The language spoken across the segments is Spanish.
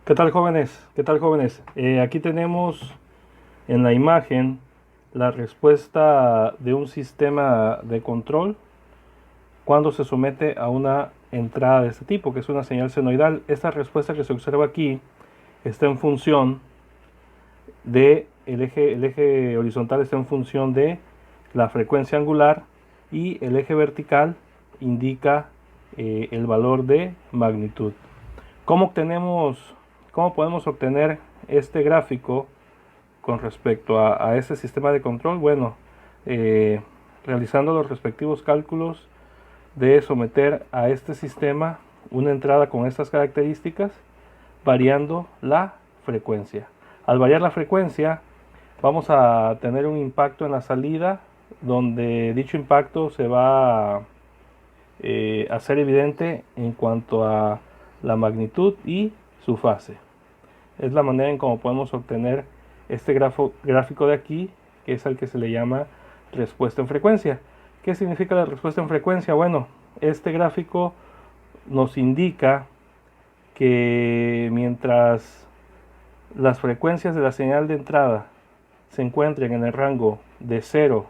¿Qué tal, jóvenes? ¿Qué tal, jóvenes? Aquí tenemos en la imagen la respuesta de un sistema de control cuando se somete a una entrada de este tipo, que es una señal senoidal. Esta respuesta que se observa aquí está en función de el eje horizontal está en función de la frecuencia angular y el eje vertical indica el valor de magnitud. ¿Cómo obtenemos, cómo podemos obtener este gráfico con respecto a este sistema de control? Bueno, eh, realizando los respectivos cálculos de someter a este sistema una entrada con estas características, variando la frecuencia. Al variar la frecuencia, vamos a tener un impacto en la salida, donde dicho impacto se va a hacer evidente en cuanto a la magnitud y su fase. Es la manera en cómo podemos obtener este gráfico de aquí, que es el que se le llama respuesta en frecuencia. ¿Qué significa la respuesta en frecuencia? Bueno, este gráfico nos indica que mientras las frecuencias de la señal de entrada se encuentren en el rango de 0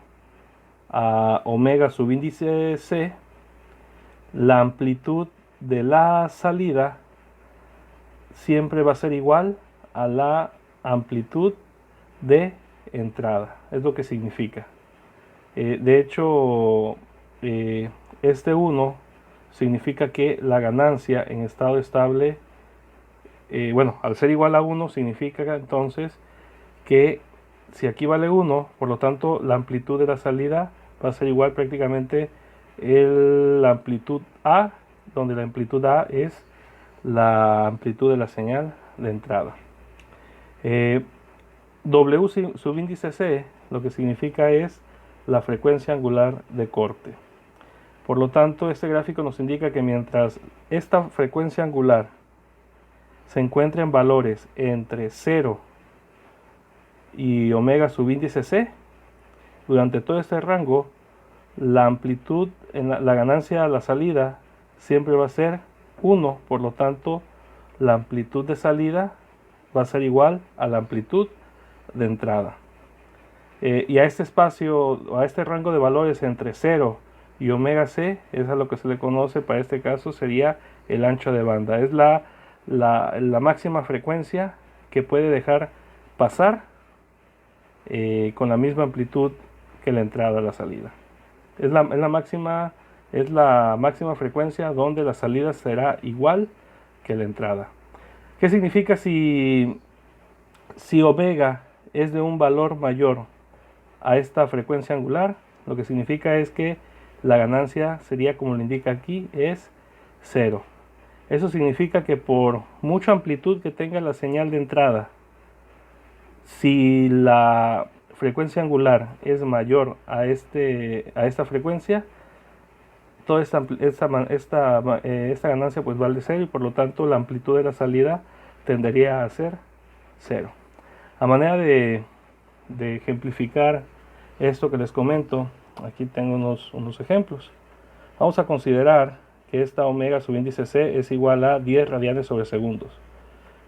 a omega subíndice c, la amplitud de la salida siempre va a ser igual a la amplitud de entrada. Es lo que significa. De hecho, eh, este 1 significa que la ganancia en estado estable, bueno, al ser igual a 1 significa entonces que si aquí vale 1, por lo tanto la amplitud de la salida va a ser igual prácticamente la amplitud A, donde la amplitud A es la amplitud de la señal de entrada. W subíndice C lo que significa es la frecuencia angular de corte. Por lo tanto, este gráfico nos indica que mientras esta frecuencia angular se encuentra en valores entre 0 y omega subíndice C, durante todo este rango, la amplitud, la ganancia a la salida siempre va a ser 1, por lo tanto, la amplitud de salida va a ser igual a la amplitud de entrada. Y a este espacio, a este rango de valores entre 0 y omega c, es a lo que se le conoce para este caso, sería el ancho de banda. Es la máxima frecuencia que puede dejar pasar con la misma amplitud que la entrada a la salida. Es la máxima frecuencia donde la salida será igual que la entrada. ¿Qué significa si omega es de un valor mayor a esta frecuencia angular? Lo que significa es que la ganancia sería, como lo indica aquí, es 0. Eso significa que por mucha amplitud que tenga la señal de entrada, si la frecuencia angular es mayor a esta frecuencia, toda esta ganancia pues vale 0 y por lo tanto la amplitud de la salida tendería a ser 0. A manera de ejemplificar esto que les comento, aquí tengo unos ejemplos. Vamos a considerar que esta omega subíndice c es igual a 10 radianes sobre segundos.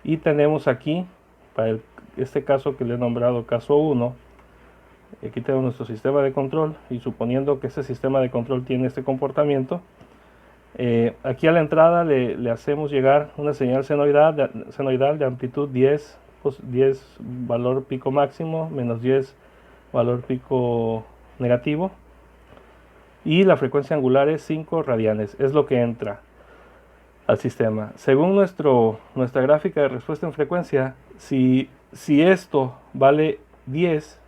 Y tenemos aquí, para este caso que le he nombrado caso 1, aquí tenemos nuestro sistema de control y suponiendo que ese sistema de control tiene este comportamiento, aquí a la entrada le hacemos llegar una señal senoidal de amplitud 10, 10 valor pico máximo, menos 10 valor pico negativo, y la frecuencia angular es 5 radianes, es lo que entra al sistema. Según nuestra gráfica de respuesta en frecuencia, si esto vale 10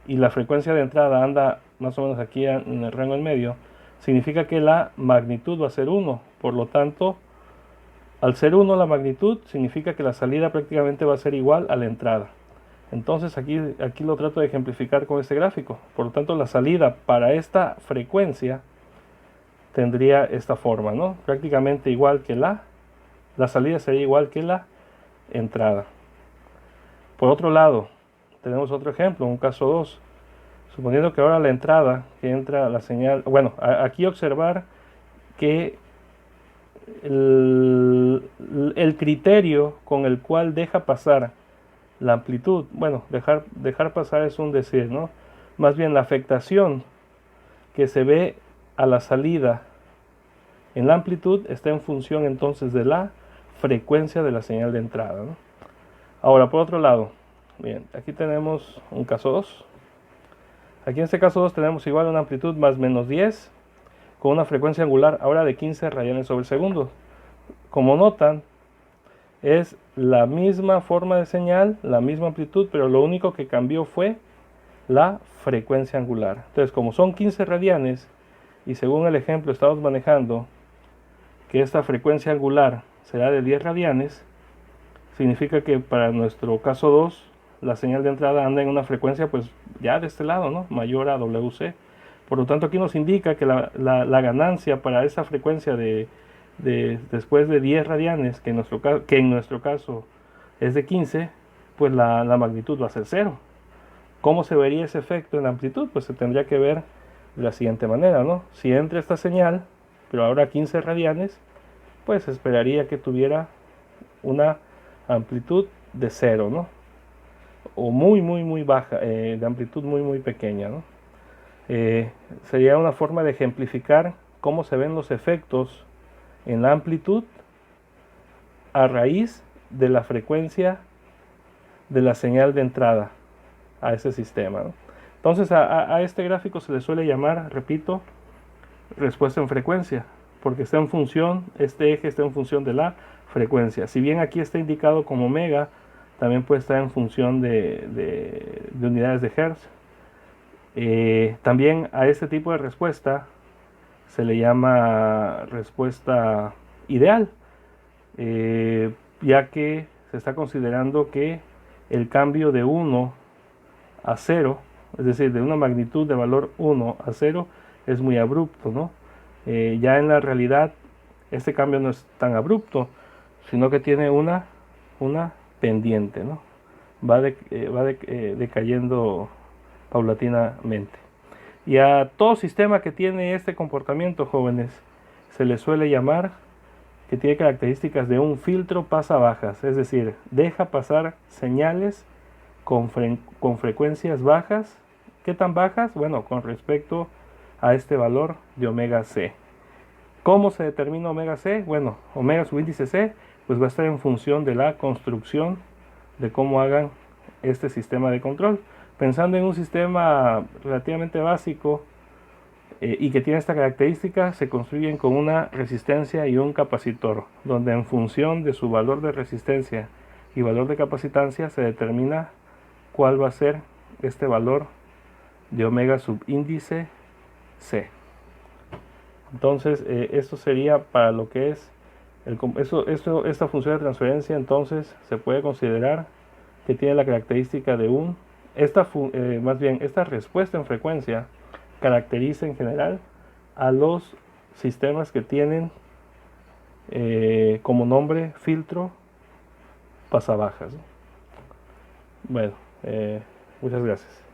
y la frecuencia de entrada anda más o menos aquí en el rango en medio, significa que la magnitud va a ser 1. Por lo tanto, al ser 1 la magnitud, significa que la salida prácticamente va a ser igual a la entrada. Entonces aquí lo trato de ejemplificar con este gráfico. Por lo tanto, la salida para esta frecuencia tendría esta forma, ¿no? Prácticamente igual que la salida sería igual que la entrada. Por otro lado, tenemos otro ejemplo, un caso 2. Suponiendo que ahora la entrada, que entra la señal, bueno, aquí observar que el criterio con el cual deja pasar la amplitud, bueno, dejar pasar es un decir, ¿no? Más bien la afectación que se ve a la salida en la amplitud está en función entonces de la frecuencia de la señal de entrada, ¿no? Ahora, por otro lado, bien, aquí tenemos un caso 2. Aquí en este caso 2 tenemos igual una amplitud más menos 10 con una frecuencia angular ahora de 15 radianes sobre segundo. Como notan, es la misma forma de señal, la misma amplitud, pero lo único que cambió fue la frecuencia angular. Entonces, como son 15 radianes, y según el ejemplo estamos manejando que esta frecuencia angular será de 10 radianes, significa que para nuestro caso 2, la señal de entrada anda en una frecuencia pues ya de este lado, ¿no? Mayor a WC. Por lo tanto, aquí nos indica que la ganancia para esa frecuencia después de 10 radianes, que en nuestro caso es de 15, pues la magnitud va a ser 0. ¿Cómo se vería ese efecto en la amplitud? Pues se tendría que ver de la siguiente manera, ¿no? Si entra esta señal, pero ahora 15 radianes, pues esperaría que tuviera una amplitud de 0, ¿no? O muy baja, de amplitud muy pequeña, ¿no? Sería una forma de ejemplificar cómo se ven los efectos en la amplitud a raíz de la frecuencia de la señal de entrada a ese sistema, ¿no? Entonces a este gráfico se le suele llamar, repito, respuesta en frecuencia, porque está en función, este eje está en función de la frecuencia. Si bien aquí está indicado como omega, también puede estar en función de unidades de Hertz. También a este tipo de respuesta se le llama respuesta ideal, ya que se está considerando que el cambio de 1 a 0, es decir, de una magnitud de valor 1 a 0, es muy abrupto, ¿no? Ya en la realidad este cambio no es tan abrupto, sino que tiene una pendiente, ¿no? Va decayendo paulatinamente. Y a todo sistema que tiene este comportamiento, jóvenes, se le suele llamar que tiene características de un filtro pasabajas, es decir, deja pasar señales con frecuencias bajas. ¿Qué tan bajas? Bueno, con respecto a este valor de omega c. ¿Cómo se determina omega c? Bueno, omega subíndice c pues va a estar en función de la construcción de cómo hagan este sistema de control. Pensando en un sistema relativamente básico y que tiene esta característica, se construyen con una resistencia y un capacitor, donde en función de su valor de resistencia y valor de capacitancia se determina cuál va a ser este valor de omega subíndice c. Entonces, esto sería para lo que es esta función de transferencia. Entonces se puede considerar que tiene la característica de esta respuesta en frecuencia caracteriza en general a los sistemas que tienen como nombre filtro pasabajas, ¿no? Bueno, muchas gracias.